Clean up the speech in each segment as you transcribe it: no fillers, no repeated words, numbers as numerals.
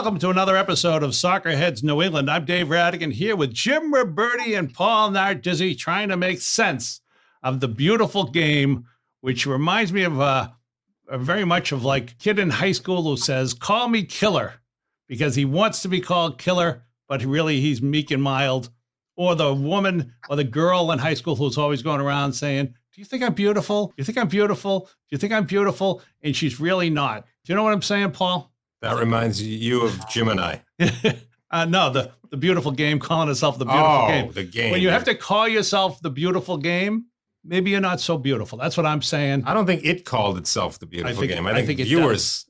Welcome to another episode of Soccerheads New England. I'm Dave Rattigan here with Jim Ruberti and Paul Nardizzi, trying to make sense of the beautiful game, which reminds me of very much of like a kid in high school who says, "Call me Killer," because he wants to be called Killer, but really he's meek and mild. Or the woman or the girl in high school who's always going around saying, "Do you think I'm beautiful? Do you think I'm beautiful? Do you think I'm beautiful?" And she's really not. Do you know what I'm saying, Paul? That reminds you of Jim and I. No, the beautiful game, calling itself the beautiful game. Oh, the game. When you have to call yourself the beautiful game, maybe you're not so beautiful. That's what I'm saying. I don't think it called itself the beautiful game. I think viewers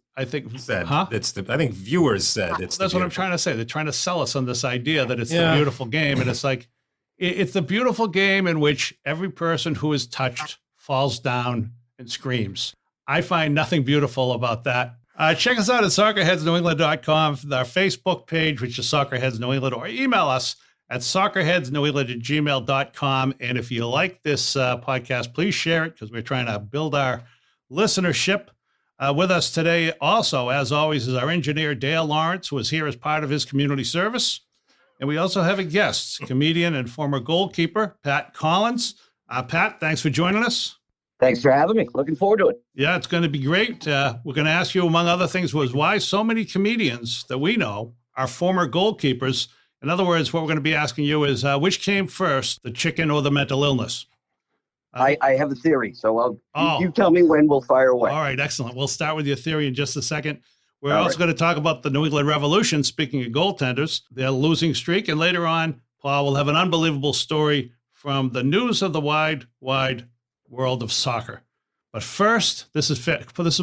said huh? I think viewers said it's. That's what I'm trying to say. They're trying to sell us on this idea that it's the beautiful game, and it's like it's the beautiful game in which every person who is touched falls down and screams. I find nothing beautiful about that. Check us out at soccerheadsnewengland.com, our Facebook page, which is Soccerheads New England, or email us at soccerheadsnewengland@gmail.com. And if you like this podcast, please share it, because we're trying to build our listenership. With us today also, as always, is our engineer, Dale Lawrence, who is here as part of his community service. And we also have a guest, comedian and former goalkeeper, Pat Collins. Pat, thanks for joining us. Thanks for having me. Looking forward to it. Yeah, it's going to be great. We're going to ask you, among other things, was why so many comedians that we know are former goalkeepers. In other words, what we're going to be asking you is, which came first, the chicken or the mental illness? I have a theory, so you tell me when, we'll fire away. All right, excellent. We'll start with your theory in just a second. We're also going to talk about the New England Revolution, speaking of goaltenders, their losing streak. And later on, Paul will have an unbelievable story from the news of the wide world of soccer. But first, this is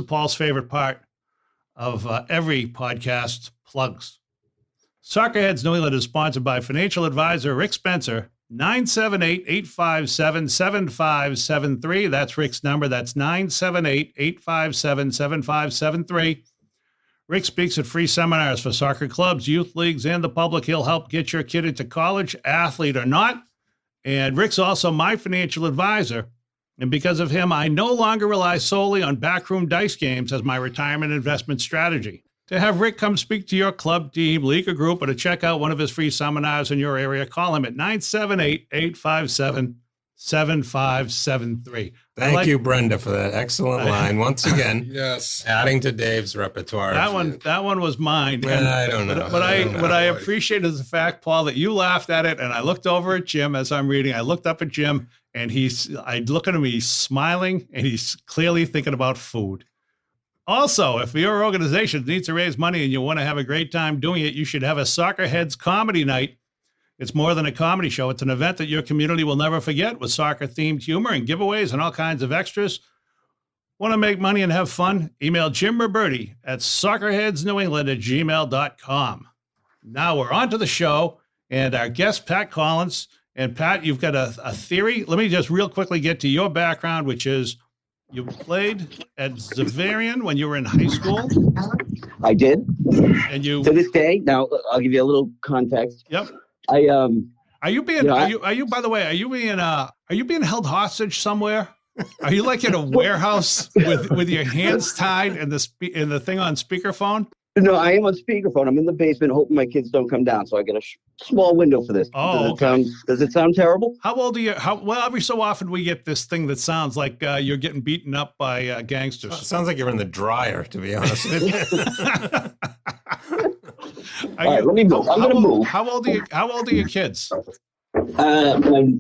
Paul's favorite part of every podcast, plugs. Soccerheads New England is sponsored by financial advisor Rick Spencer, 978-857-7573. That's Rick's number. That's 978-857-7573. Rick speaks at free seminars for soccer clubs, youth leagues, and the public. He'll help get your kid into college, athlete or not. And Rick's also my financial advisor. And because of him, I no longer rely solely on backroom dice games as my retirement investment strategy. To have Rick come speak to your club, team, league, or group, or to check out one of his free seminars in your area, call him at 978-857-7573. Thank you, Brenda, for that excellent line. Once again, yes, adding to Dave's repertoire. That one was mine. I don't know. What I appreciate is the fact, Paul, that you laughed at it, and I looked over at Jim as I'm reading. I looked up at Jim, and I look at him, he's smiling, and he's clearly thinking about food. Also, if your organization needs to raise money and you want to have a great time doing it, you should have a Soccerheads comedy night. It's more than a comedy show. It's an event that your community will never forget, with soccer-themed humor and giveaways and all kinds of extras. Want to make money and have fun? Email Jim Ruberti at soccerheadsnewengland@gmail.com. Now we're on to the show, and our guest, Pat Collins. And Pat, you've got a theory. Let me just real quickly get to your background, which is you played at Zavarian when you were in high school. I did. And you to this day. Now I'll give you a little context. Yep. Are you being held hostage somewhere? Are you like in a warehouse with your hands tied and the thing on speakerphone? No, I am on speakerphone. I'm in the basement hoping my kids don't come down, so I get a small window for this. Oh, does it sound terrible? How old are you? Well, every so often we get this thing that sounds like you're getting beaten up by gangsters. It sounds like you're in the dryer, to be honest with you. All right, let me move. I'm going to move. How old are your kids? My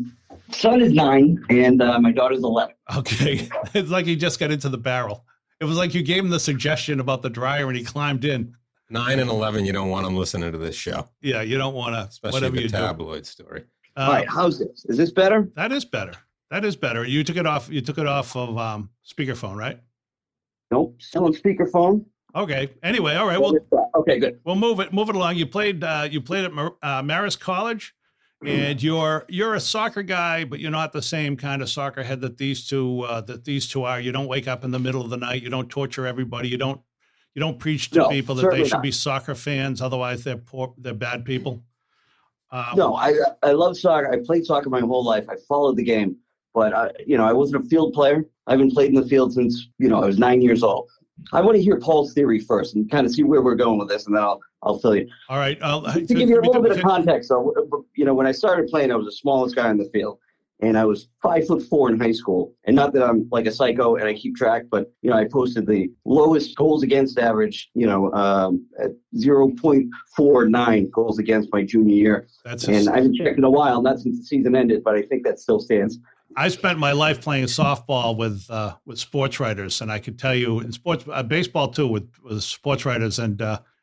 son is 9 and my daughter's 11. Okay. It's like he just got into the barrel. It was like you gave him the suggestion about the dryer and he climbed in. 9 and 11, you don't want them listening to this show. Yeah, you don't want to. Especially the tabloid story. All right, how's this? Is this better? That is better. You took it off. You took it off of speakerphone, right? Nope, still on speakerphone. Okay. Anyway, all right. Well, okay, good. We'll move it along. You played at Marist College, and you're a soccer guy, but you're not the same kind of soccer head that these two are. You don't wake up in the middle of the night. You don't torture everybody. You don't preach to people that they should be soccer fans. Otherwise, they're bad people. No, I love soccer. I played soccer my whole life. I followed the game, but I wasn't a field player. I haven't played in the field since I was 9 years old. I want to hear Paul's theory first and kind of see where we're going with this, and then I'll fill you. All right. To give you a little bit of context, though, when I started playing, I was the smallest guy on the field, and I was 5'4" in high school. And not that I'm like a psycho and I keep track, but I posted the lowest goals against average, at 0.49 goals against my junior year. I haven't checked in a while, not since the season ended, but I think that still stands. I spent my life playing softball with sports writers, and I could tell you in sports, baseball too, with sports writers. And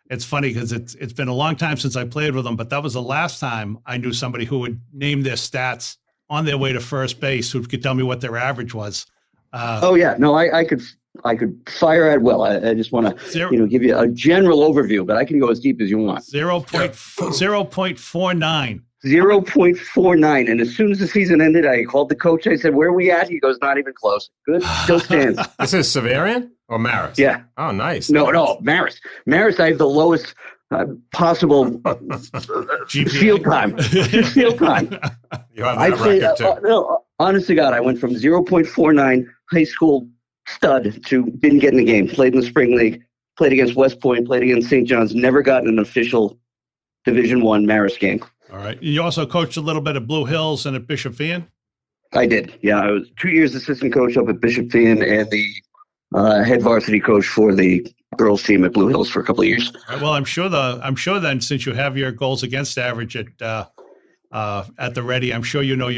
it's funny because it's been a long time since I played with them, but that was the last time I knew somebody who would name their stats on their way to first base, who could tell me what their average was. I could fire at will. I just want to give you a general overview, but I can go as deep as you want. 0.49. 0.49. And as soon as the season ended, I called the coach. I said, "Where are we at?" He goes, "Not even close." Good. Still stands. This is Severian or Maris? Yeah. Oh, nice. No, Maris. Maris, I have the lowest possible field time. Just field time. You have that record, too. No, honest to God, I went from 0.49 high school stud to didn't get in the game. Played in the spring league. Played against West Point. Played against St. John's. Never got an official Division I Maris game. All right. You also coached a little bit at Blue Hills and at Bishop Feion? I did. Yeah, I was 2 years assistant coach up at Bishop Feion and the head varsity coach for the girls team at Blue Hills for a couple of years. Well, I'm sure then, since you have your goals against average at the Ready, I'm sure you know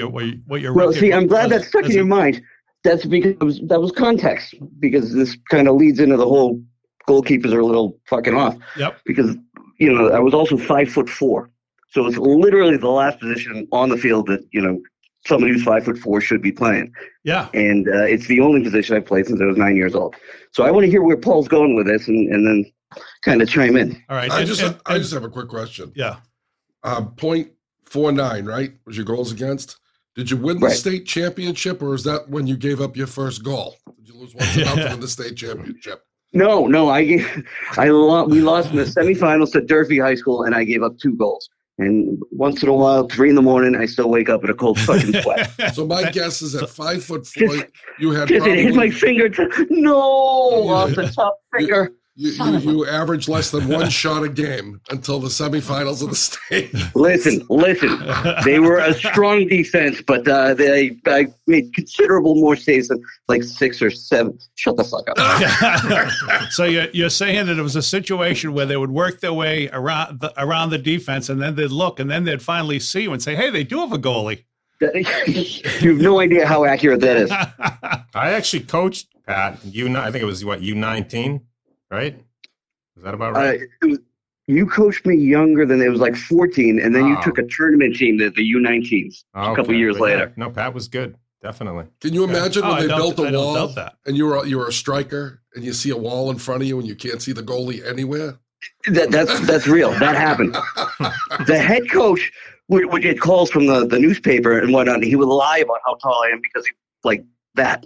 what your Well, see, I'm glad that stuck in your mind. That's because that was context, because this kind of leads into the whole goalkeepers are a little fucking off. Yep. Because I was also 5'4". So it's literally the last position on the field that, somebody who's 5'4" should be playing. Yeah. And it's the only position I've played since I was 9 years old. So I want to hear where Paul's going with this and then kind of chime in. All right. I just have a quick question. Yeah. 0.49, right? Was your goals against? Did you win the state championship, or is that when you gave up your first goal? Did you lose 1-0 to win the state championship? No. We lost in the semifinals to Durfee High School, and I gave up 2 goals. And once in a while, 3 a.m, I still wake up in a cold fucking sweat. So my guess is at 5'4", you had just probably... hit my finger. Off the top finger. You averaged less than 1 shot a game until the semifinals of the state. Listen. They were a strong defense, but I made considerable more saves than like 6 or 7. Shut the fuck up. So you're saying that it was a situation where they would work their way around the defense, and then they'd look, and then they'd finally see you and say, "Hey, they do have a goalie." You have no idea how accurate that is. I actually coached Pat. I think it was U19. Right? Is that about right? You coached me younger than it was like 14, and then you took a tournament team to the U19s a couple years later. No, Pat was good. Definitely. Can you imagine when they built a wall and you were a striker and you see a wall in front of you and you can't see the goalie anywhere? That's real. That happened. The head coach would get calls from the newspaper and whatnot, and he would lie about how tall I am because he like that.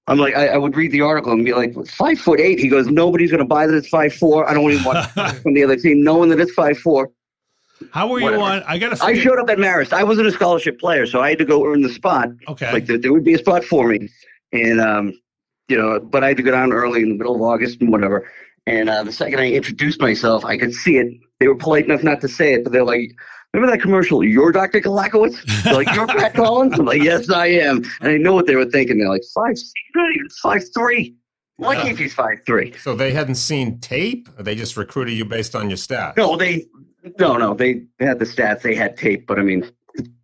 I'm like, I would read the article and be like, 5'8". He goes, "Nobody's going to buy that it's 5'4". I don't even want from the other team knowing that it's 5'4". How were you on? I showed up at Marist. I wasn't a scholarship player, so I had to go earn the spot. Okay. Like there would be a spot for me, and but I had to go down early in the middle of August and whatever. And the second I introduced myself, I could see it. They were polite enough not to say it, but they're like, "Remember that commercial? You're Dr. Galakowitz?" They're like, "You're Pat Collins?" I'm like, "Yes, I am." And I know what they were thinking. They're like, 5'6", not even 5'3". Lucky if he's 5'3". So they hadn't seen tape, or they just recruited you based on your stats? No, they had the stats. They had tape, but I mean,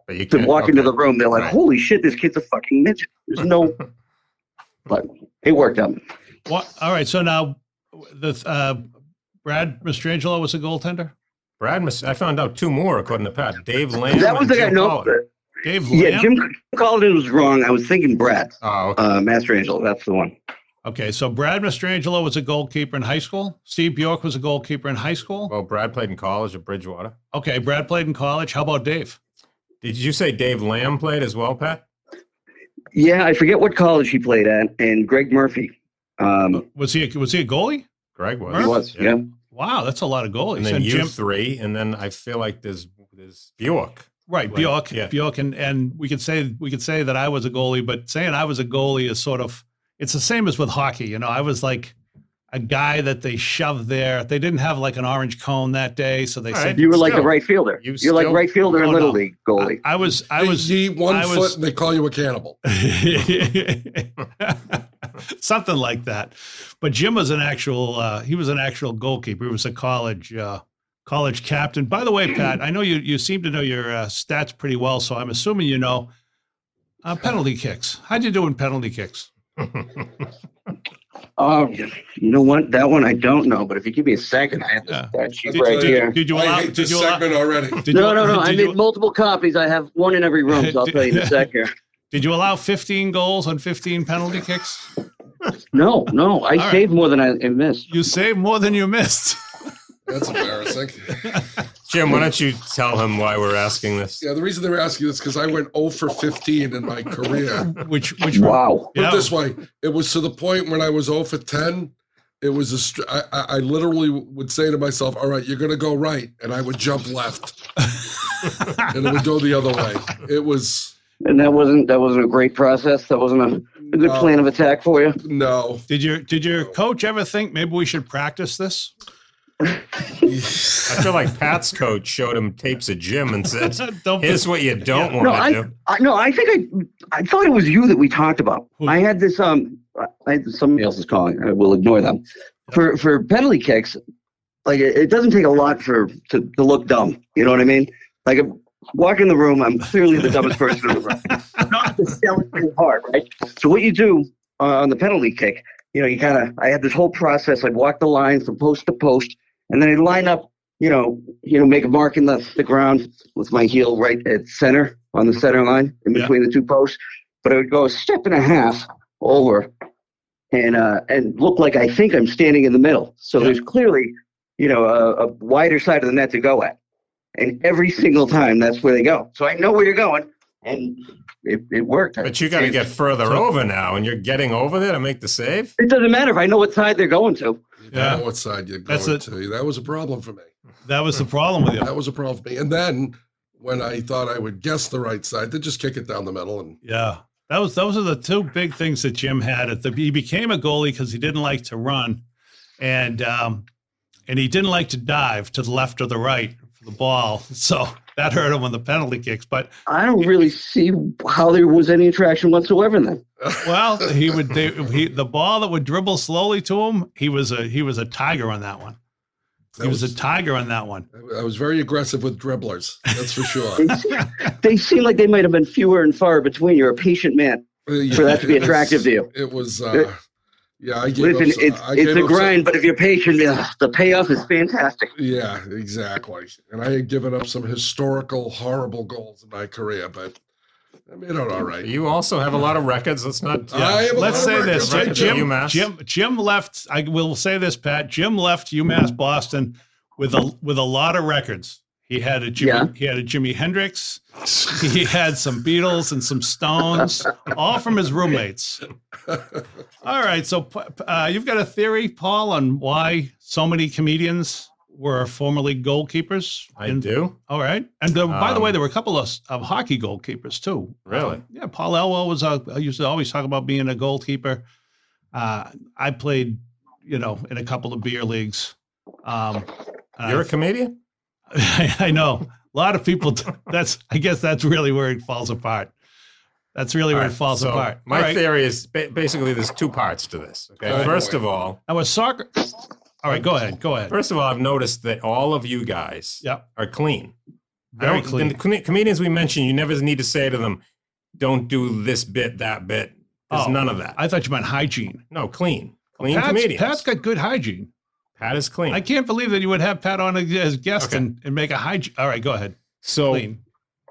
but to walk into the room, they're like, "Holy shit, this kid's a fucking midget." There's no, but it worked out. What? All right. So now, Brad Mastrangelo was a goaltender. I found out 2 more according to Pat. Dave Lamb. That was the guy. No, Dave Lamb. Yeah, Jim Collins was wrong. I was thinking Brad. Oh, okay. Mastrangelo. That's the one. Okay, so Brad Mastrangelo was a goalkeeper in high school. Steve Bjork was a goalkeeper in high school. Well, Brad played in college at Bridgewater. Okay, Brad played in college. How about Dave? Did you say Dave Lamb played as well, Pat? Yeah, I forget what college he played at. And Greg Murphy. Was he a goalie? Greg was. He was. Yeah. Wow, that's a lot of goalies. And then U3, and then I feel like there's Bjork. Right, Bjork, and we could say that I was a goalie, but saying I was a goalie is sort of, it's the same as with hockey. I a guy that they shoved there. They didn't have like an orange cone that day, so they All said right. You were like Still. the right fielder. You're like right fielder in Oh, Little no. League goalie. I was You eat one foot and they call you a cannibal. something like that. But Jim was an actual he was an actual goalkeeper. He was a college captain. By the way, Pat, I know you seem to know your stats pretty well, so I'm assuming you know penalty kicks. How'd you do in penalty kicks? You know what? That one I don't know, but if you give me a second, I have Yeah. that sheet Did- right did- here. Did you I allow? hate Did this you allow? segment already. Did No. you, I did made you, multiple copies. I have one in every room, so I'll tell you in a sec here. did you allow 15 goals on 15 penalty kicks? No. I right. saved more than I missed. You saved more than you missed. That's embarrassing. Jim, why don't you tell him why we're asking this? Yeah, the reason they were asking this because I went 0 for 15 in my career. Which Wow. Put Yeah. it this way, it was to the point when I was 0 for 10. It was I literally would say to myself, "All right, you're going to go right," and I would jump left, and it would go the other way. It was And that wasn't a great process. That wasn't a good plan of attack for you. no. Did your coach ever think maybe we should practice this? I feel like Pat's coach showed him tapes of Jim and said, Don't "Here's what you don't No, want to do." I think I thought it was you that we talked about. Who? I had this somebody else is calling. I will ignore them. For penalty kicks, like it doesn't take a lot to look dumb. You know what I mean? Like walk in the room, I'm clearly the dumbest person in the room. I'm not to sell it too hard, right? So what you do on the penalty kick, I had this whole process. I'd walk the line from post to post, and then I'd line up, make a mark in the ground with my heel right at center on the center line in between the two posts. But I would go a step and a half over and look like I think I'm standing in the middle. So there's clearly, a wider side of the net to go at. And every single time, that's where they go. So I know where you're going, and it worked. But you got to get further over now, and you're getting over there to make the save. It doesn't matter if I know what side they're going to. You know what side you're going to. That was a problem for me. That was the problem with you. That was a problem for me. And then when I thought I would guess the right side, they just kick it down the middle. And Yeah. Those are the two big things that Jim had. He became a goalie because he didn't like to run, and he didn't like to dive to the left or the right for the ball. So that hurt him on the penalty kicks. But I don't really see how there was any attraction whatsoever then. well, the ball that would dribble slowly to him, he was a tiger on that one. He was a tiger on that one. I was very aggressive with dribblers. That's for sure. They seem like they might have been fewer and far between. You're a patient man for that to be attractive to you. It was, I gave Listen, up, it's a grind, but if you're patient, the payoff is fantastic. Yeah, exactly. And I had given up some historical, horrible goals in my career, but I made it all right. You also have a lot of records. Let's not. I have a Let's lot of say this: records. Jim left. I will say this, Pat. Jim left UMass Boston with a lot of records. He had a Jimi Hendrix. He had some Beatles and some Stones, all from his roommates. All right, so you've got a theory, Paul, on why so many comedians were formerly goalkeepers? I do. All right. And by the way, there were a couple of hockey goalkeepers too. Really? Yeah. Paul Elwell I used to always talk about being a goalkeeper. I played, in a couple of beer leagues. You're a comedian? I know. A lot of people, I guess that's really where it falls apart. That's really where it falls apart. My theory is basically there's two parts to this. Okay. First of all, I was soccer. All right, go ahead. First of all, I've noticed that all of you guys are clean. Very clean. The comedians we mentioned, you never need to say to them, "Don't do this bit, that bit." There's none of that. I thought you meant hygiene. No, clean comedians. Pat's got good hygiene. Pat is clean. I can't believe that you would have Pat on as guest and make a hygiene. All right, go ahead. So Clean.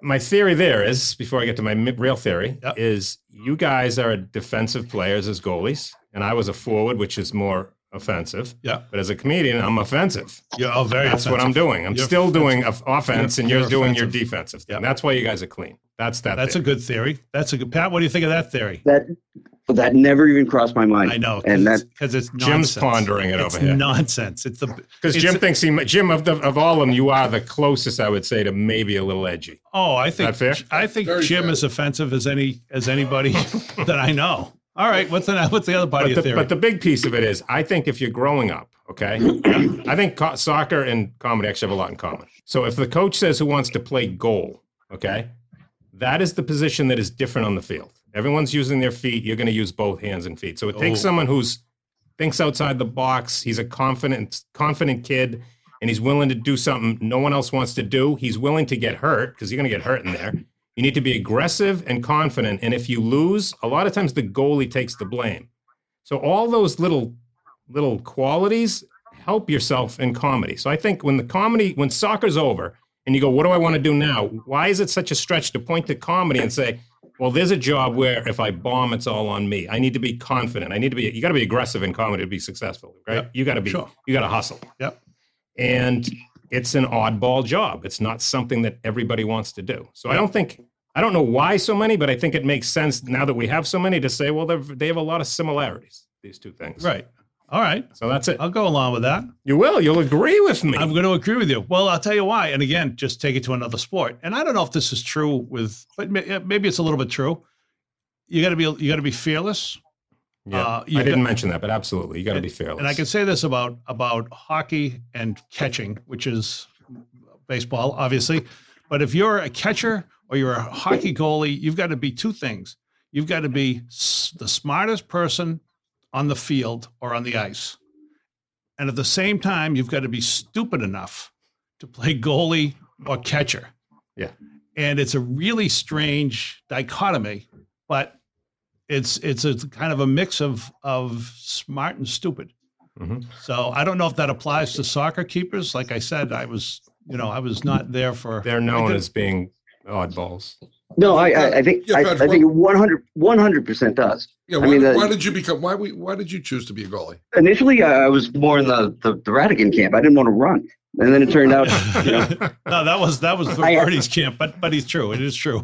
my theory there is, before I get to my real theory, is you guys are defensive players as goalies, and I was a forward, which is more offensive. Yeah. But as a comedian, I'm offensive. You're very That's offensive. what I'm doing. I'm still doing offense, and you're doing your defensive thing. Yeah. That's why you guys are clean. That's a good theory. That's a good. Pat, what do you think of that theory? That never even crossed my mind. I know, and because it's nonsense. Jim's pondering it over here. It's nonsense. It's because Jim thinks Jim of all of them, you are the closest, I would say, to maybe a little edgy. Oh, I think Is that fair? I think Very Jim fair. is offensive as anybody that I know. All right. What's the other part of your theory? But the big piece of it is, I think if you're growing up, okay, I think soccer and comedy actually have a lot in common. So if the coach says who wants to play goal, okay, that is the position that is different on the field. Everyone's using their feet. You're going to use both hands and feet. So it takes someone who's thinks outside the box. He's a confident kid, and he's willing to do something no one else wants to do. He's willing to get hurt because you're going to get hurt in there. You need to be aggressive and confident. And if you lose, a lot of times the goalie takes the blame. So all those little qualities help yourself in comedy. So I think when soccer's over and you go, what do I want to do now? Why is it such a stretch to point to comedy and say, well, there's a job where if I bomb, it's all on me. I need to be confident. You got to be aggressive in comedy to be successful, right? Yep. You got to hustle. Yep. And it's an oddball job. It's not something that everybody wants to do. So I don't know why so many, but I think it makes sense now that we have so many to say, well, they have a lot of similarities, these two things. Right. All right. So that's it. I'll go along with that. You will. You'll agree with me. I'm going to agree with you. Well, I'll tell you why. And again, just take it to another sport. And I don't know if this is true but maybe it's a little bit true. You got to be fearless. Yeah, I didn't mention that, but absolutely, you got to be fearless. And I can say this about hockey and catching, which is baseball, obviously. But if you're a catcher or you're a hockey goalie, you've got to be two things. You've got to be the smartest person on the field or on the ice. And at the same time, you've got to be stupid enough to play goalie or catcher. Yeah. And it's a really strange dichotomy, but it's a kind of a mix of smart and stupid. Mm-hmm. So I don't know if that applies to soccer keepers. Like I said, I was not there for. They're known as being oddballs. No, I think I think 100% does. Yeah, why did you become? Why did you choose to be a goalie? Initially, I was more in the Rattigan camp. I didn't want to run, and then it turned out. No, that was Ruberti's camp, but he's true. It is true.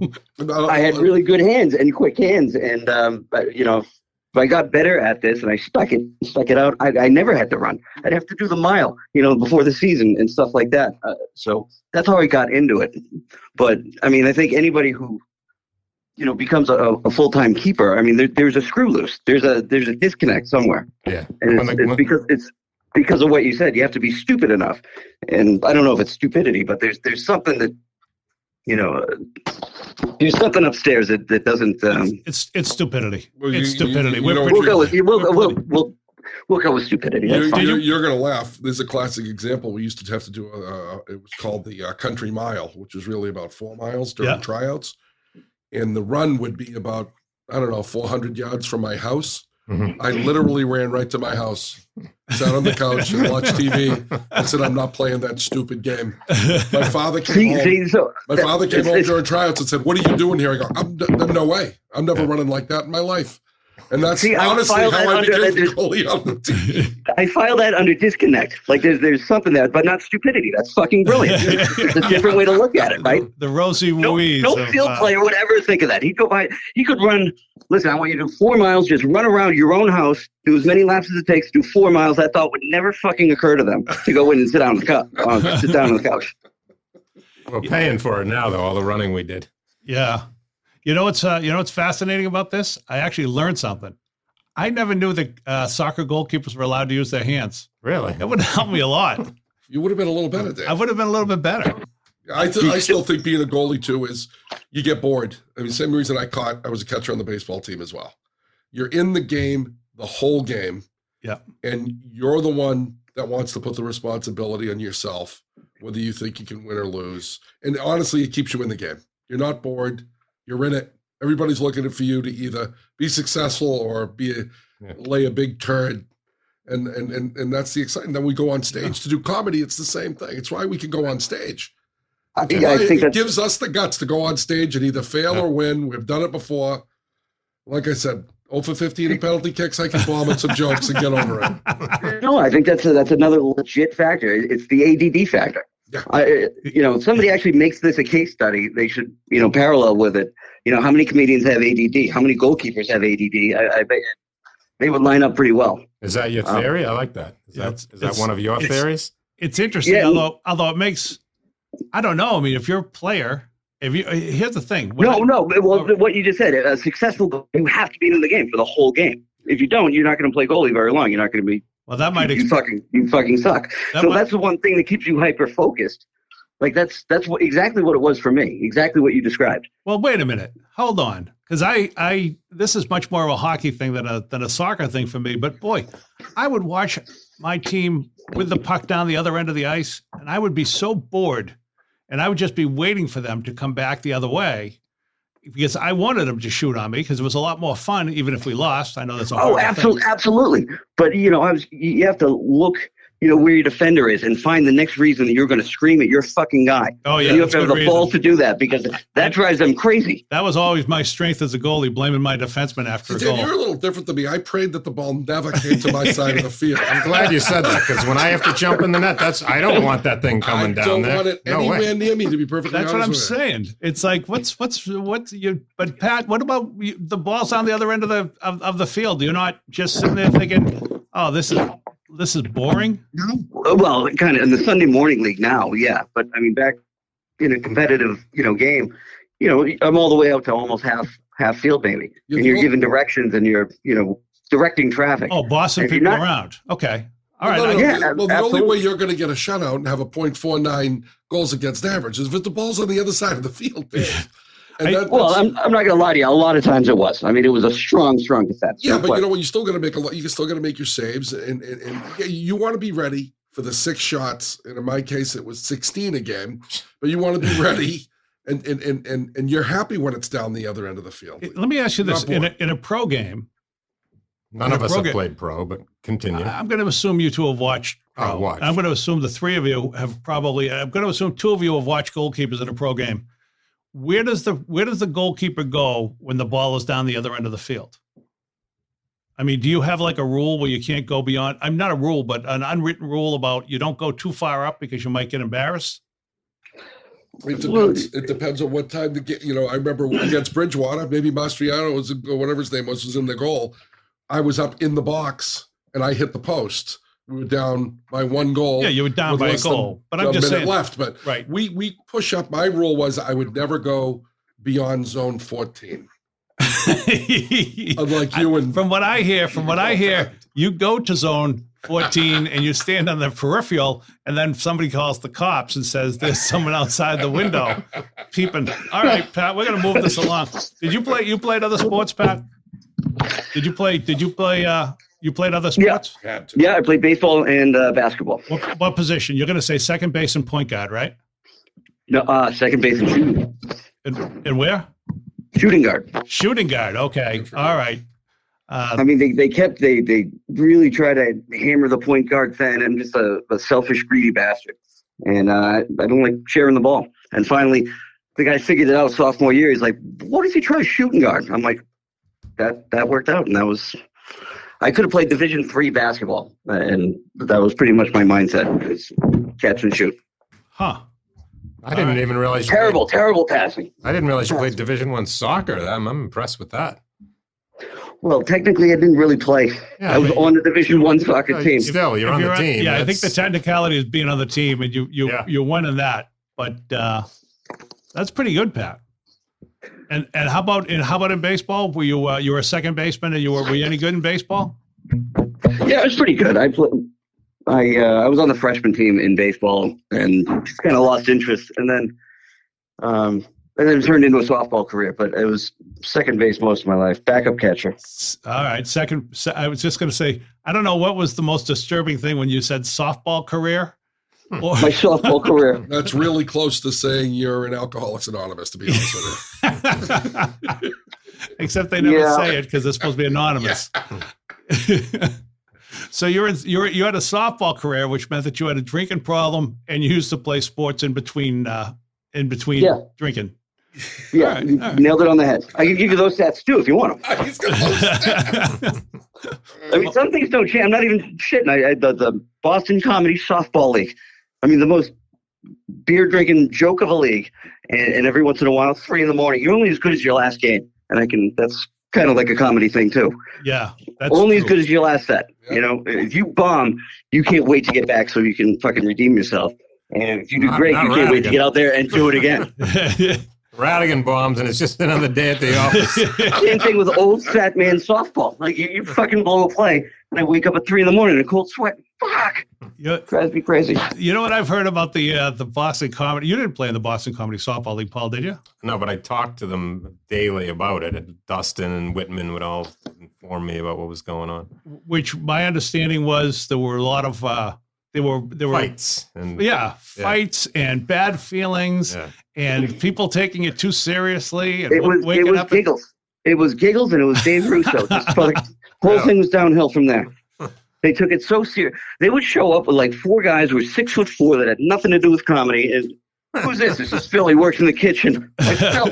I had really good hands and quick hands, and if I got better at this and I stuck it out, I never had to run. I'd have to do the mile, before the season and stuff like that. So that's how I got into it. But I mean, I think anybody who becomes a full-time keeper, I mean, there's a screw loose. There's a disconnect somewhere. Yeah, and it's because of what you said. You have to be stupid enough, and I don't know if it's stupidity, but there's something that there's something upstairs that doesn't. It's stupidity. Well, it's stupidity. We'll go with stupidity. You're going to laugh. There's a classic example. We used to have to do. It was called the country mile, which was really about 4 miles during tryouts, and the run would be about 400 yards from my house. Mm-hmm. I literally ran right to my house, sat on the couch and watched TV. I said, I'm not playing that stupid game. My father came home during tryouts and said, what are you doing here? I go, no way. I'm never running like that in my life. And that's honestly how I became the goalie on the team. I file that under disconnect. Like there's something there, but not stupidity. That's fucking brilliant. It's a different way to look at it, right? The Rosie Ruiz. No field player would ever think of that. He'd go by. He could run. Listen, I want you to do 4 miles. Just run around your own house. Do as many laps as it takes. Do 4 miles. That thought would never fucking occur to them to go in and sit down on the couch. We're paying for it now, though. All the running we did. Yeah. What's fascinating about this? I actually learned something. I never knew that soccer goalkeepers were allowed to use their hands. Really? That would help me a lot. You would have been a little better, Dave. I would have been a little bit better. I still think being a goalie, too, is you get bored. I mean, same reason I was a catcher on the baseball team as well. You're in the game, the whole game. Yeah. And you're the one that wants to put the responsibility on yourself, whether you think you can win or lose. And honestly, it keeps you in the game. You're not bored. You're in it. Everybody's looking for you to either be successful or lay a big turd. And that's the exciting. Then we go on stage to do comedy. It's the same thing. It's why we can go on stage. I think it gives us the guts to go on stage and either fail or win. We've done it before. Like I said, 0 for 15 in penalty kicks. I can vomit some jokes and get over it. No, I think that's another legit factor. It's the ADD factor. Yeah. If somebody actually makes this a case study, they should, parallel with it. How many comedians have ADD? How many goalkeepers have ADD? I bet they would line up pretty well. Is that your theory? I like that. Is that one of your theories? It's interesting, although it makes, I don't know. I mean, if you're a player Here's the thing. No. Well, what you just said, a successful goal, you have to be in the game for the whole game. If you don't, you're not going to play goalie very long. You're not going to be. Well, that might you fucking suck. That's the one thing that keeps you hyper focused. Like that's exactly what it was for me. Exactly what you described. Well, wait a minute. Hold on, because I this is much more of a hockey thing than a soccer thing for me. But boy, I would watch my team with the puck down the other end of the ice, and I would be so bored, and I would just be waiting for them to come back the other way, because I wanted them to shoot on me because it was a lot more fun, even if we lost. I know that's absolutely. But you have to look, where your defender is and find the next reason that you're going to scream at your fucking guy. Oh yeah, and you have to have the balls to do that because that drives them crazy. That was always my strength as a goalie, blaming my defenseman after a goal. You're a little different than me. I prayed that the ball never came to my side of the field. I'm glad you said that because when I have to jump in the net, I don't want that thing coming down there. I don't want it anywhere near me, to be perfectly honest. That's what I'm saying. It's like what's you? But Pat, what about the balls on the other end of the field? You're not just sitting there thinking, "Oh, this is boring." Well, kind of in the Sunday morning league now, yeah. But I mean, back in a competitive, game, I'm all the way out to almost half field, maybe, and you're giving directions and you're, directing traffic. Oh, bossing people around. Okay, all right. Well, the only way you're going to get a shutout and have a .49 goals against average is if the ball's on the other side of the field. I'm not going to lie to you. A lot of times it was. I mean, it was a strong defense. Yeah, but you're still going to make you still got to make your saves, and you want to be ready for the 6 shots. And in my case, it was 16 again. But you want to be ready, and you're happy when it's down the other end of the field. Let me ask you this: in a pro game, none of us have played pro, but continue. I'm going to assume you two have watched. I'm going to assume the 3 of you have probably. I'm going to assume 2 of you have watched goalkeepers in a pro game. Where does the goalkeeper go when the ball is down the other end of the field? I mean, do you have like a rule where you can't go beyond? I'm not a rule, but an unwritten rule about you don't go too far up because you might get embarrassed. It depends on what time to get. I remember against Bridgewater, maybe Mastriano or whatever his name was in the goal. I was up in the box and I hit the post. We were down by 1 goal. Yeah, you were down by a goal. But I'm just saying. Left, but right. We push up. My rule was I would never go beyond zone 14. Unlike you and from what I hear, you go to zone 14 and you stand on the peripheral, and then somebody calls the cops and says there's someone outside the window peeping. All right, Pat, we're gonna move this along. You played other sports, Pat? You played other sports? Yeah, I played baseball and basketball. What position? You're going to say second base and point guard, right? No, second base and shooting. And where? Shooting guard. Shooting guard. Okay. All right. I mean, they really try to hammer the point guard thing. I'm just a selfish, greedy bastard. And I don't like sharing the ball. And finally, the guy figured it out sophomore year. He's like, what if you try shooting guard? I'm like, that worked out. And I could have played Division III basketball, and that was pretty much my mindset: is catch and shoot. Huh? I didn't even realize. Terrible passing. I didn't realize you played Division I soccer. I'm impressed with that. Well, technically, I didn't really play. Yeah, I was on the Division I soccer team. Still, you're on the team. Yeah, I think the technicality is being on the team, and you won in that. But that's pretty good, Pat. And how about in baseball? Were you a second baseman, and were you any good in baseball? Yeah, I was pretty good. I was on the freshman team in baseball and just kind of lost interest, and then it turned into a softball career. But it was second base most of my life, backup catcher. All right, second. I was just going to say, I don't know what was the most disturbing thing when you said softball career. My softball career. That's really close to saying you're an Alcoholics Anonymous, to be honest with you. Except they never say it because it's supposed to be anonymous. Yeah. So you had a softball career, which meant that you had a drinking problem and you used to play sports in between drinking. Yeah, all right. Nailed it on the head. I can give you those stats too if you want them. I mean, some things don't change. I'm not even shitting. I the Boston Comedy Softball League. I mean, the most beer drinking joke of a league. And every once in a while, 3 a.m, you're only as good as your last game. And that's kind of like a comedy thing too. Yeah. That's only true. As good as your last set. Yeah. If you bomb, you can't wait to get back so you can fucking redeem yourself. And if you do great, you can't wait to get out there and do it again. Rattigan bombs, and it's just another day at the office. Same thing with old fat man softball. Like you fucking blow a play, and I wake up at 3 a.m. in a cold sweat. Fuck, drives me crazy. You know what I've heard about the Boston Comedy? You didn't play in the Boston Comedy Softball League, Paul, did you? No, but I talked to them daily about it. Dustin and Whitman would all inform me about what was going on. Which my understanding was there were a lot of there were Fights. And, fights and bad feelings and people taking it too seriously. And It was giggles. It was giggles, and it was Dave Russo. The whole thing was downhill from there. They took it so serious. They would show up with like 4 guys who were 6'4" that had nothing to do with comedy. And who's this? This is Phil. He works in the kitchen. Like, Phil,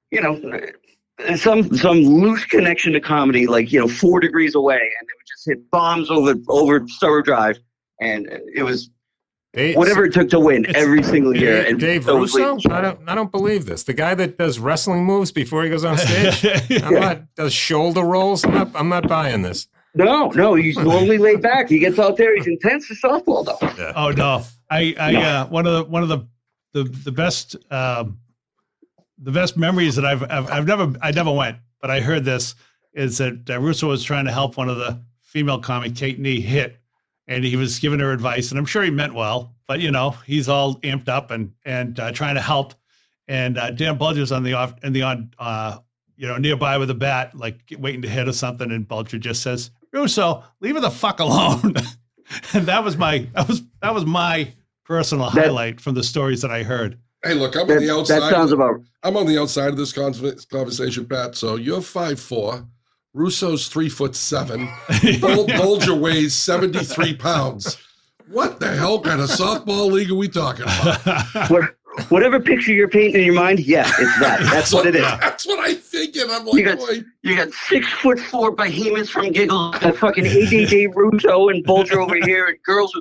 you know, some loose connection to comedy, like 4 degrees away, and they would just hit bombs over Stover Drive, and it was whatever it took to win every single year. And Dave Russo? I don't believe this. The guy that does wrestling moves before he goes on stage, does shoulder rolls. I'm not buying this. No, he's normally laid back. He gets out there. He's intense as softball, though. Yeah. Oh no, one of the best memories that I never went, but I heard this is that Russo was trying to help one of the female comic, Kate Nee, hit, and he was giving her advice, and I'm sure he meant well, but he's all amped up and trying to help, and Dan Bulger's nearby with a bat, like waiting to hit or something, and Bulger just says, "Russo, leave her the fuck alone." And that was my personal highlight from the stories that I heard. Hey, look, I'm on the outside. That sounds about. I'm on the outside of this conversation, Pat. So you're 5'4", Russo's 3'7", Bulger weighs 73 pounds. What the hell kind of softball league are we talking about? Whatever picture you're painting in your mind, yeah, it's that. That's what it is. That's what I figured. I'm like, you got 6'4" behemoths from Giggles, got fucking AJ Russo and Bulger over here, and girls.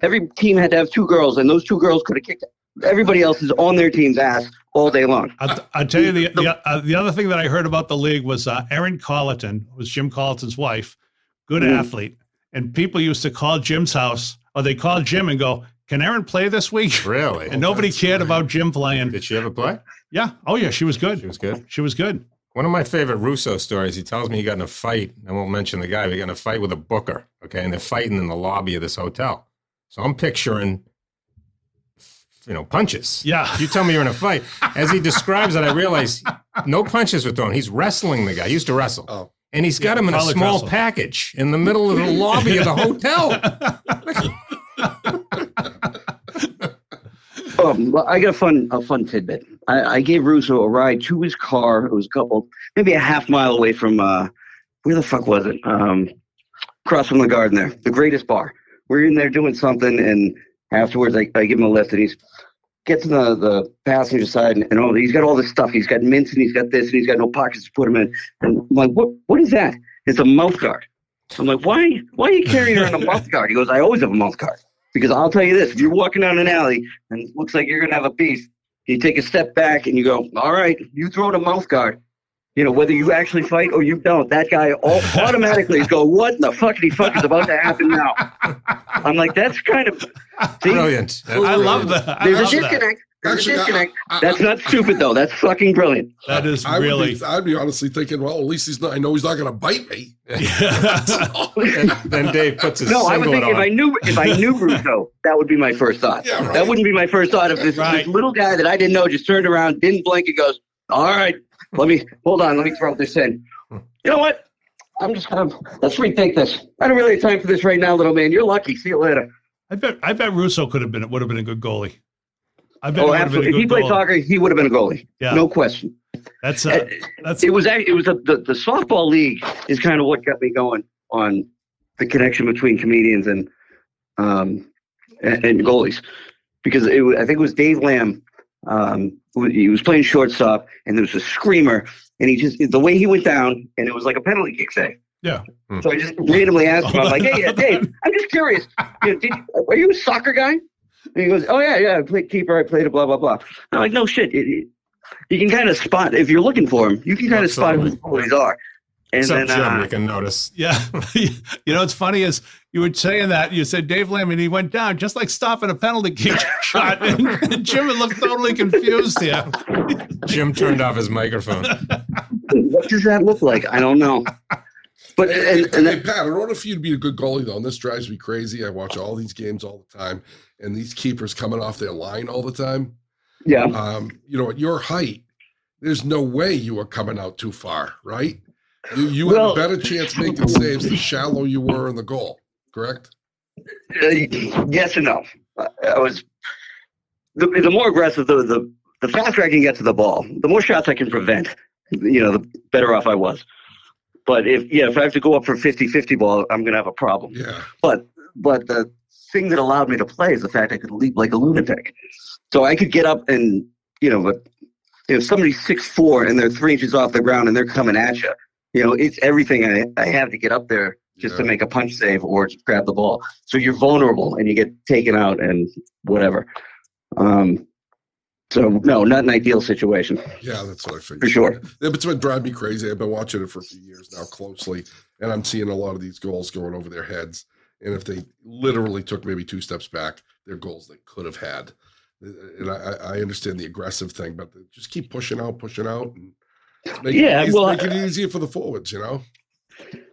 Every team had to have 2 girls, and those 2 girls could have kicked everybody else is on their team's ass all day long. I'll tell you the other thing that I heard about the league was Erin Colleton was Jim Colleton's wife, good athlete, and people used to call Jim's house, or they called Jim and go, "Can Erin play this week?" Really? And nobody cared about Jim playing. Did she ever play? Yeah. Oh yeah, she was good. She was good. One of my favorite Russo stories, he tells me he got in a fight. I won't mention the guy, but he got in a fight with a booker. Okay. And they're fighting in the lobby of this hotel. So I'm picturing, punches. Yeah. You tell me you're in a fight. As he describes it, I realize no punches were thrown. He's wrestling the guy. He used to wrestle. Oh. And he's got him in a small package in the middle of the lobby of the hotel. I got a fun tidbit. I gave Russo a ride to his car. It was maybe a half mile away from where the fuck was it? Across from the garden there, the Greatest Bar. We're in there doing something, and afterwards I give him a lift, and he gets in the passenger side, and he's got all this stuff. He's got mints, and he's got this, and he's got no pockets to put them in. And I'm like, what is that? It's a mouth guard. I'm like, why are you carrying around a mouth guard? He goes, I always have a mouth guard. Because I'll tell you this, if you're walking down an alley and it looks like you're going to have a beef, you take a step back and you go, all right, you throw the mouth guard. Whether you actually fight or you don't, that guy automatically is going, what the fuckity fuck is about to happen now? I'm like, that's kind of brilliant. I love that. There's a disconnect. That's not stupid, though. That's fucking brilliant. That is really. I'd be honestly thinking, well, at least he's not. I know he's not going to bite me. Then Dave puts his. No, I would think if I knew Russo, that would be my first thought. Yeah, right. That wouldn't be my first thought if this little guy that I didn't know just turned around, didn't blink, and goes, "All right, let me throw this in." You know what? let's rethink this. I don't really have time for this right now, little man. You're lucky. See you later. I bet Russo would have been a good goalie. I bet absolutely. If he played soccer, he would have been a goalie. Yeah. No question. That's it was the softball league is kind of what got me going on the connection between comedians and goalies, because I think it was Dave Lamb. He was playing shortstop, and there was a screamer, and the way he went down, and it was like a penalty kick save. Yeah. So I just randomly asked him, I'm like, hey, Dave, I'm just curious. Are you a soccer guy? And he goes, oh, yeah, I played keeper. I played a blah, blah, blah. I'm like, no shit. You can kind of spot, if you're looking for him, you can kind of spot who the goalies are. And Except Jim, you can notice. Yeah. What's funny is you were saying that. You said Dave Lamb, he went down just like stopping a penalty kick shot. And Jim looked totally confused here. Jim turned off his microphone. What does that look like? I don't know. But Hey, Pat, in order for you to be a good goalie, though, and this drives me crazy. I watch all these games all the time, and these keepers coming off their line all the time. yeah, At your height, there's no way you are coming out too far, right? You Well- had a better chance making saves the shallow you were in the goal, correct? yes and no. I was the more aggressive, the faster I can get to the ball, the more shots I can prevent. The better off I was. But if I have to go up for 50-50 ball, I'm going to have a problem. Yeah. But the thing that allowed me to play is the fact I could leap like a lunatic. So I could get up and, but if somebody's 6'4" and they're 3 inches off the ground and they're coming at you, it's everything I have to get up there just to make a punch save or to grab the ball. So you're vulnerable and you get taken out and whatever. So no, not an ideal situation Yeah, that's what I figured. for sure. It's been driving me crazy. I've been watching it for a few years now closely, and I'm seeing a lot of these goals going over their heads. And if they literally took maybe 2 steps back, they're goals they could have had. And I understand the aggressive thing, but just keep pushing out, and make it easier for the forwards.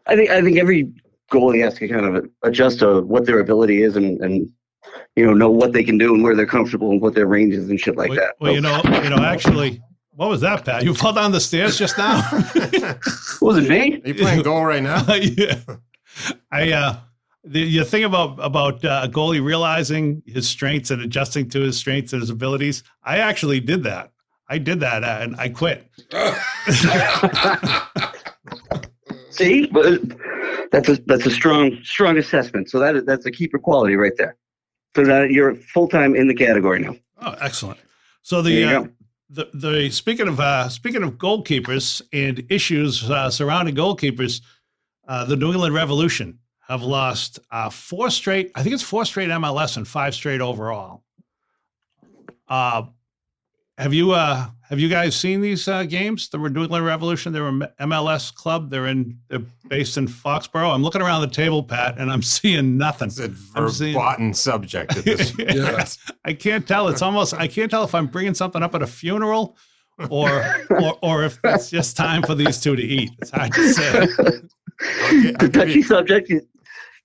I think every goalie has to kind of adjust to what their ability is and know what they can do and where they're comfortable and what their range is and shit like that. Well, actually, what was that, Pat? You fell down the stairs just now? Was it me? Are you playing goal right now? Yeah. The thing about a goalie realizing his strengths and adjusting to his strengths and his abilities, I actually did that. I did that and I quit. See, but that's a strong assessment. So that's a keeper quality right there. So now you're full time in the category now. Oh, excellent. So There you the speaking of goalkeepers and issues surrounding goalkeepers, the New England Revolution have lost 4 straight. I think it's 4 straight MLS and 5 straight overall. Have you guys seen these games? The New England Revolution, they're an MLS club. They're based in Foxborough. I'm looking around the table, Pat, and I'm seeing nothing. It's a verboten subject at this point. Yes. I can't tell. I can't tell if I'm bringing something up at a funeral or if it's just time for these two to eat. It's hard to say. It's a touchy subject.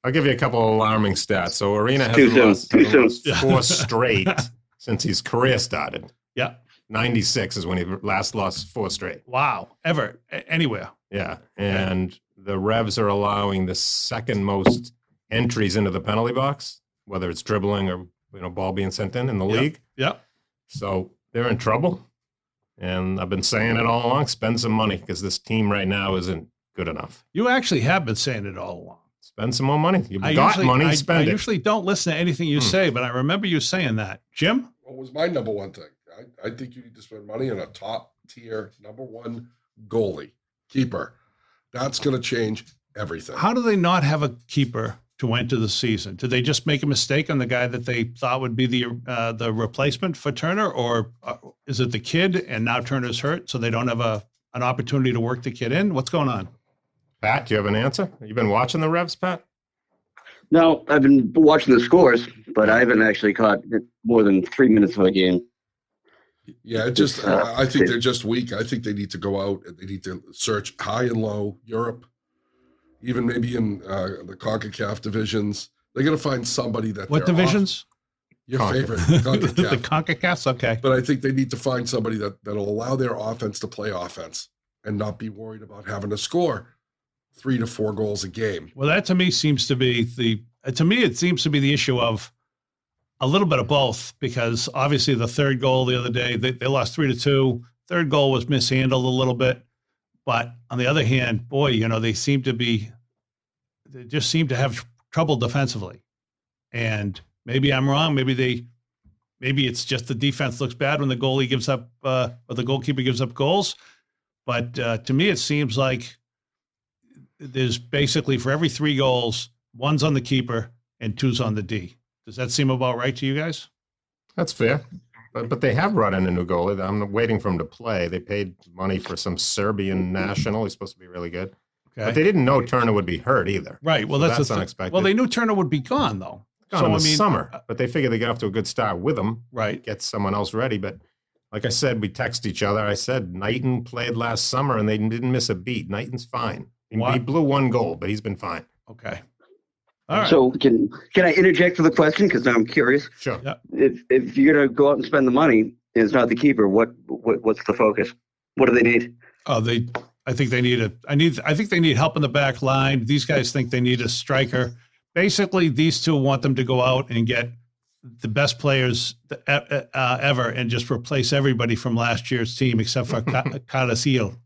I'll give you a couple of alarming stats. So Arena has lost 4 straight since his career started. Yeah. 96 is when he last lost 4 straight. Wow. Ever. Anywhere. Yeah. And the Revs are allowing the second most entries into the penalty box, whether it's dribbling or ball being sent in the league. Yeah. So they're in trouble. And I've been saying it all along, spend some money because this team right now isn't good enough. You actually have been saying it all along. Spend some more money. You've got money, spend it. I usually don't listen to anything you say, but I remember you saying that. Jim? What was my number one thing? I think you need to spend money on a top tier number 1 goalie, keeper. That's going to change everything. How do they not have a keeper to enter the season? Did they just make a mistake on the guy that they thought would be the replacement for Turner, or is it the kid and now Turner's hurt, so they don't have an opportunity to work the kid in? What's going on? Pat, do you have an answer? Have you been watching the Revs, Pat? No, I've been watching the scores, but I haven't actually caught more than 3 minutes of a game. Yeah, I think they're just weak. I think they need to go out and they need to search high and low, Europe, even maybe in the CONCACAF divisions. They're going to find somebody that. What divisions? Your favorite, CONCACAF. The CONCACAFs, okay. But I think they need to find somebody that'll allow their offense to play offense and not be worried about having to score 3 to 4 goals a game. Well, that to me seems to be it seems to be the issue of a little bit of both, because obviously the third goal the other day, they lost 3-2. Third goal was mishandled a little bit. But on the other hand, boy, they just seem to have trouble defensively. And maybe I'm wrong. Maybe it's just the defense looks bad when the goalie gives up, or the goalkeeper gives up goals. But to me, it seems like there's basically for every 3 goals, 1's on the keeper and 2's on the D. Does that seem about right to you guys? That's fair. But they have brought in a new goalie. I'm waiting for him to play. They paid money for some Serbian national. He's supposed to be really good. But Okay. they didn't know Turner would be hurt either. Right. Well, So that's that's the thing. unexpected. Well, they knew Turner would be gone, though. Gone in the summer, but they figured they get off to a good start with him. Right. Get someone else ready. But like I said, we text each other. I said, Knighton played last summer and they didn't miss a beat. Knighton's fine. He blew one goal, but he's been fine. Okay. All right. So can I interject for the question? Because I'm curious. Sure. Yeah. If you're gonna go out and spend the money, and it's not the keeper, what's the focus? What do they need? Oh, I think they need I think they need help in the back line. These guys think they need a striker. Basically, these two want them to go out and get the best players ever and just replace everybody from last year's team except for Cardasil.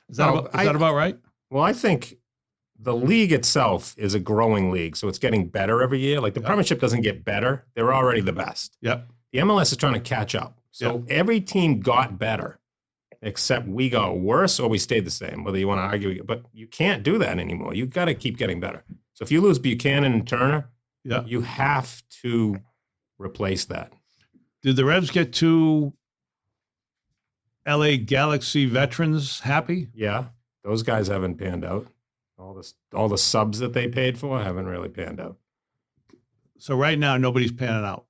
Is that about right? Well, I think the league itself is a growing league, so it's getting better every year. Like the Premiership doesn't get better. They're already the best. Yep. The MLS is trying to catch up. So every team got better, except we got worse or we stayed the same, whether you want to argue. But you can't do that anymore. You got to keep getting better. So if you lose Buchanan and Turner, you have to replace that. Did the Revs get two LA Galaxy veterans happy? Yeah, those guys haven't panned out. All the subs that they paid for haven't really panned out. So right now, nobody's panning out.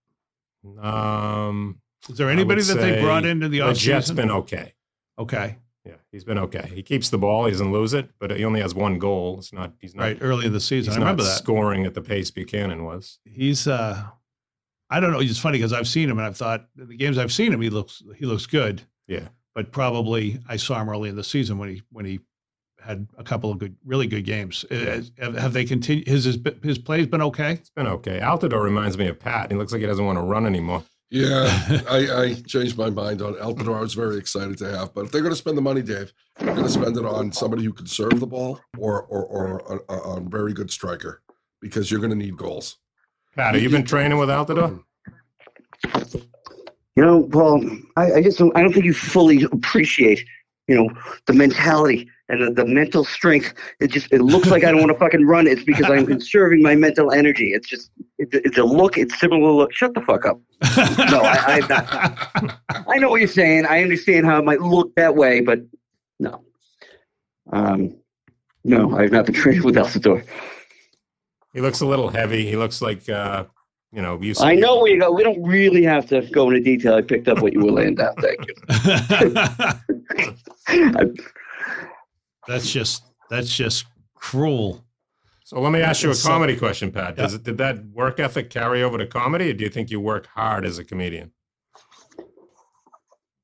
Is there anybody that they brought into the offseason? Jet's been okay. Okay. Yeah, he's been okay. He keeps the ball. He doesn't lose it, but he only has one goal. He's not right early in the season. I remember that scoring at the pace Buchanan was. He's I don't know. It's funny because I've seen him and I've thought the games I've seen him, he looks good. Yeah, but probably I saw him early in the season when he had a couple of really good games. Have they continued? His play's been okay. It's been okay. Altidore reminds me of Pat. He looks like he doesn't want to run anymore. Yeah, I changed my mind on Altidore. I was very excited to have, but if they're going to spend the money, Dave, they're going to spend it on somebody who can serve the ball or a very good striker because you're going to need goals. Pat, have you been training with Altidore? You know, Paul, I don't think you fully appreciate, the mentality and the mental strength. It looks like I don't want to fucking run. It's because I'm conserving my mental energy. It's a look. It's similar look. Shut the fuck up. No, I'm not. I know what you're saying. I understand how it might look that way, but no. No, I've not been training with Altidore. He looks a little heavy. He looks like, I know where you go. We don't really have to go into detail. I picked up what you were laying down. Thank you. That's just cruel. So let me ask you a comedy question, Pat. Did that work ethic carry over to comedy, or do you think you work hard as a comedian?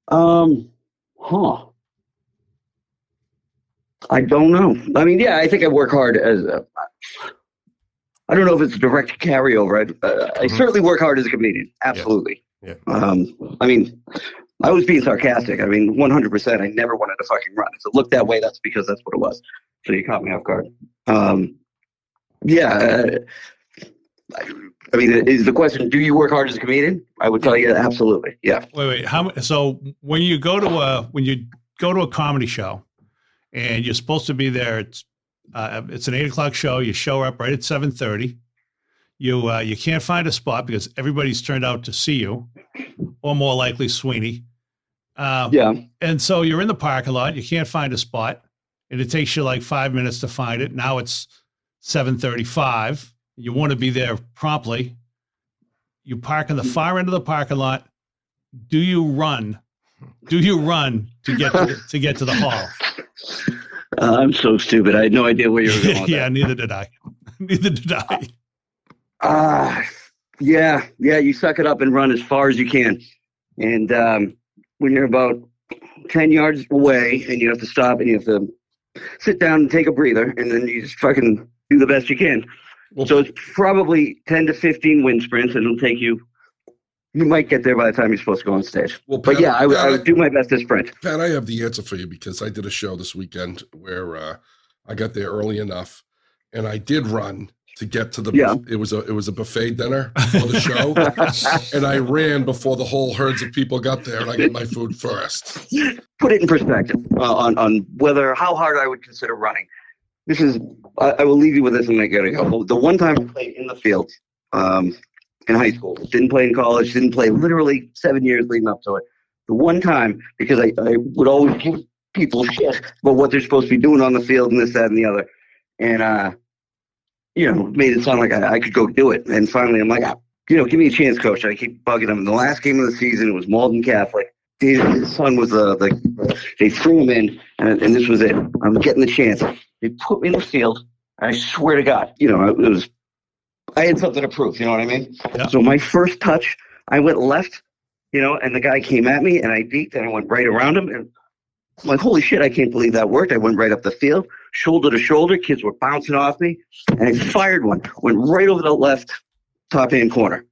I don't know. I mean, yeah, I think I work hard I don't know if it's a direct carryover. I certainly work hard as a comedian. Absolutely. Yeah. I mean, I was being sarcastic. I mean, 100%. I never wanted to fucking run. If it looked that way, that's because that's what it was. So you caught me off guard. Yeah. I mean, is the question, do you work hard as a comedian? I would tell you absolutely. Yeah. Wait. So when you go to a comedy show and you're supposed to be there, it's an 8:00 show. You show up right at 7:30. You can't find a spot because everybody's turned out to see you, or more likely Sweeney. And so you're in the parking lot. You can't find a spot, and it takes you like 5 minutes to find it. Now it's 7:35. You want to be there promptly. You park in the far end of the parking lot. Do you run? To get to the hall? I'm so stupid. I had no idea where you were going with yeah, that. neither did I. Yeah. You suck it up and run as far as you can. And when you're about 10 yards away and you have to stop and you have to sit down and take a breather, and then you just fucking do the best you can. So it's probably 10 to 15 wind sprints, and it'll take you might get there by the time you're supposed to go on stage. Well, Pat, but yeah, I would do my best to sprint. Pat, I have the answer for you because I did a show this weekend where I got there early enough, and I did run to get to the. Yeah. It was a buffet dinner for the show, and I ran before the whole herds of people got there, and I got my food first. Put it in perspective on how hard I would consider running. This is. I will leave you with this, and I gotta go. The one time I played in the field. In high school, didn't play in college, didn't play literally 7 years leading up to it. The one time, because I would always give people shit about what they're supposed to be doing on the field and this, that, and the other. And, made it sound like I could go do it. And finally, I'm like, give me a chance, coach. I keep bugging him. The last game of the season, it was Malden Catholic. His son was they threw him in, and this was it. I'm getting the chance. They put me in the field. I swear to God, I had something to prove. You know what I mean? Yeah. So my first touch, I went left, and the guy came at me, and I deked, and I went right around him, and I'm like, holy shit, I can't believe that worked. I went right up the field, shoulder to shoulder. Kids were bouncing off me, and I fired one, went right over the left top-hand corner,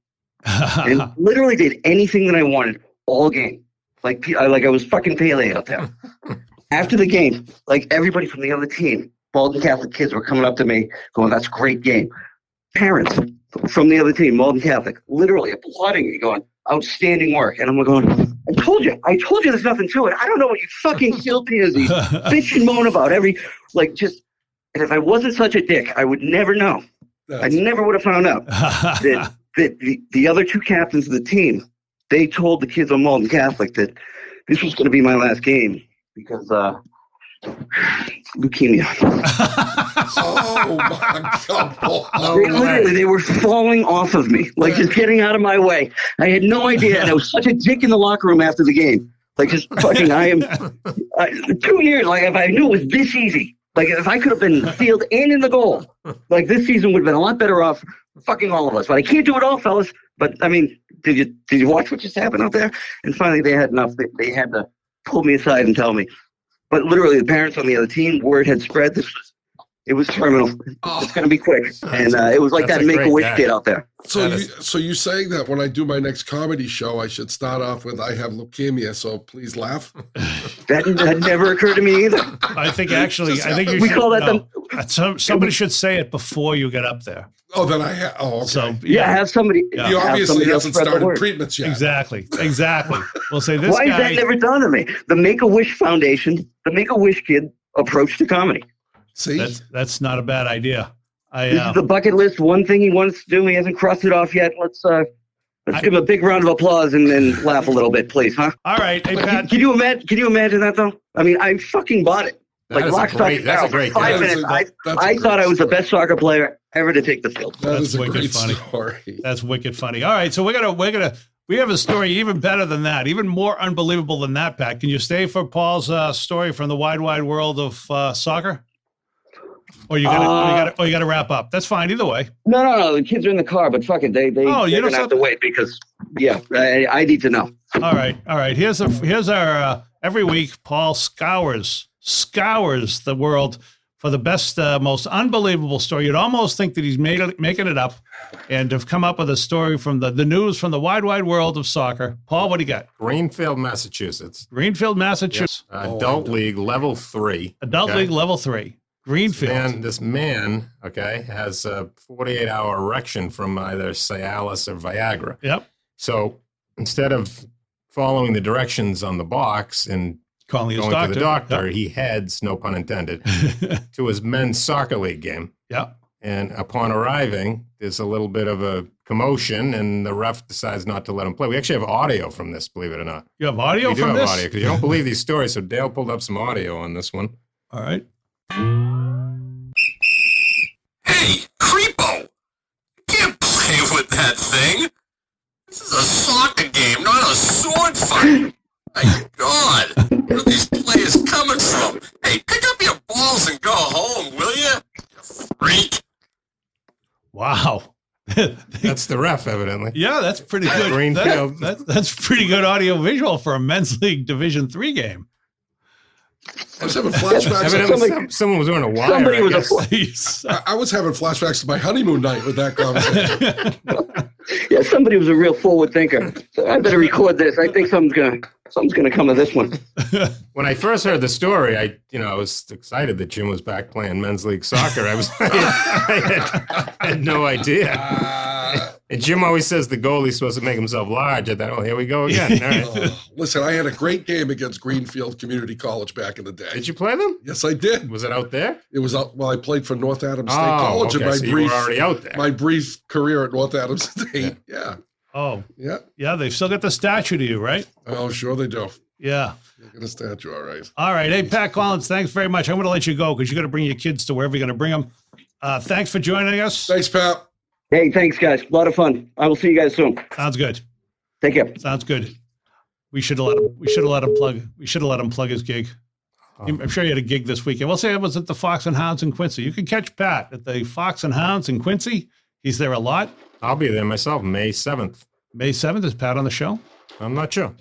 and literally did anything that I wanted all game. Like I was fucking Pele out there. After the game, like everybody from the other team, Malden Catholic kids were coming up to me going, that's a great game. Parents from the other team, Malden Catholic, literally applauding me going, outstanding work. And I'm going, I told you there's nothing to it. I don't know what you fucking field pansies bitch and moan about and if I wasn't such a dick, I would never know. I never would have found out that the other two captains of the team, they told the kids on Malden Catholic that this was going to be my last game because leukemia. Oh my God! They were falling off of me, just getting out of my way. I had no idea, and I was such a dick in the locker room after the game. Just fucking, 2 years. If I knew it was this easy, if I could have been in the field and in the goal, this season would have been a lot better off. Fucking all of us, but I can't do it all, fellas. But I mean, did you watch what just happened out there? And finally, they had enough. They had to pull me aside and tell me. But literally, the parents on the other team, word had spread. It was terminal. It's going to be quick, and it was like that Make-A-Wish kid out there. So you saying that when I do my next comedy show, I should start off with "I have leukemia," so please laugh. That never occurred to me either. I think you we should, call that no, somebody should say it before you get up there. Oh, then I have. Oh, okay. So have somebody. He obviously hasn't started word. treatments yet. Exactly. We'll say this. Why is that never done to me? The Make-A-Wish Foundation, the Make-A-Wish kid approach to comedy. See, that's not a bad idea. This is the bucket list. One thing he wants to do. He hasn't crossed it off yet. Let's give him a big round of applause and then laugh a little bit, please, huh? All right. Hey, Pat. Can you imagine that though? I mean, I fucking bought it. That's a great 5 minutes. I thought I was the best soccer player ever to take the field. That's a wicked great funny. story. That's wicked funny. All right, so we have a story even better than that, even more unbelievable than that, Pat. Can you stay for Paul's story from the wide world of soccer? Or you got to wrap up. That's fine either way. No. The kids are in the car, but fuck it, they're gonna have to wait because I need to know. All right. Here's our every week. Paul scours the world for the best, most unbelievable story. You'd almost think that he's making it up, and have come up with a story from the news from the wide world of soccer. Paul, what do you got? Greenfield, Massachusetts. Yes. Adult League Level 3. League Level 3. Greenfield. This man, has a 48-hour erection from either Cialis or Viagra. Yep. So instead of following the directions on the box and going to the doctor, he heads, no pun intended, to his men's soccer league game. Yep. And upon arriving, there's a little bit of a commotion, and the ref decides not to let him play. We actually have audio from this, believe it or not. You have audio from this? We do have audio, because you don't believe these stories, so Dale pulled up some audio on this one. All right. Hey, creepo! You can't play with that thing! This is a soccer game, not a sword fight! My God! Where are these players coming from? Hey, pick up your balls and go home, will you? You freak! Wow. That's the ref, evidently. Yeah, that's pretty good. Greenfield. That's pretty good audio visual for a men's league Division III game. I was having flashbacks. Evidently, someone was wearing a wire. Somebody was I was having flashbacks to my honeymoon night with that conversation. Yeah, somebody was a real forward thinker. So I better record this. I think something's gonna come of this one. When I first heard the story, I was excited that Jim was back playing men's league soccer. I had no idea. And Jim always says the goalie's supposed to make himself large. I thought, oh, here we go again. All right. Listen, I had a great game against Greenfield Community College back in the day. Did you play them? Yes, I did. Was it out there? It was out. Well, I played for North Adams State College in so you were already out there. My brief career at North Adams State. Yeah. Oh. Yeah. Yeah, they've still got the statue to you, right? Oh, sure they do. Yeah. You're going to statue, all right. All right. Hey, Pat Collins, thanks very much. I'm going to let you go because you're going to bring your kids to wherever you're going to bring them. Thanks for joining us. Thanks, Pat. Hey, thanks, guys. A lot of fun. I will see you guys soon. Sounds good. Take care. Sounds good. We should have let him plug his gig. I'm sure he had a gig this weekend. We'll say it was at the Fox and Hounds in Quincy. You can catch Pat at the Fox and Hounds in Quincy. He's there a lot. I'll be there myself, May 7th. May 7th, is Pat on the show? I'm not sure.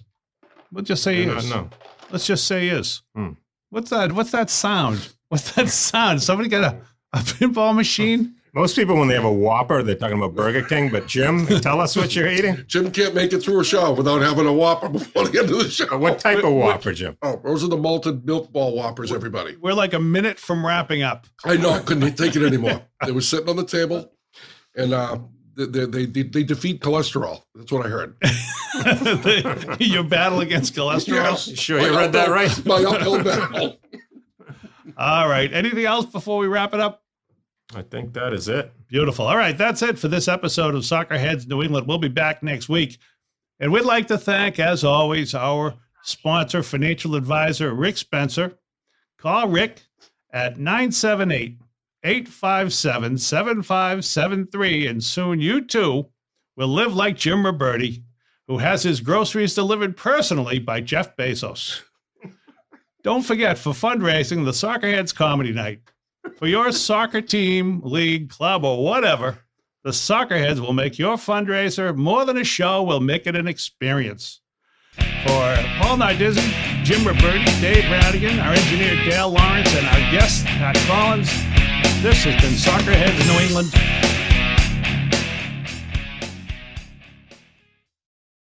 We'll just say he is. No. Let's just say he is. What's that? What's that sound? What's that sound? Somebody got a pinball machine? Most people, when they have a Whopper, they're talking about Burger King. But Jim, tell us what you're eating. Jim can't make it through a show without having a Whopper before the end of the show. What type of Whopper, Jim? Oh, those are the malted milk ball Whoppers, everybody. We're like a minute from wrapping up. I know. I couldn't take it anymore. They were sitting on the table, and they defeat cholesterol. That's what I heard. Your battle against cholesterol? Yes. You sure you read that right? My uphill battle. All right. Anything else before we wrap it up? I think that is it. Beautiful. All right. That's it for this episode of Soccerheads New England. We'll be back next week. And we'd like to thank, as always, our sponsor, financial advisor, Rick Spencer. Call Rick at 978-857-7573. And soon you too will live like Jim Ruberti, who has his groceries delivered personally by Jeff Bezos. Don't forget, for fundraising, the Soccerheads Comedy Night. For your soccer team, league, club, or whatever, the Soccerheads will make your fundraiser more than a show. We'll make it an experience. For Paul Nardizzi, Jim Ruberti, Dave Rattigan, our engineer Dale Lawrence, and our guest, Pat Collins, this has been Soccerheads New England.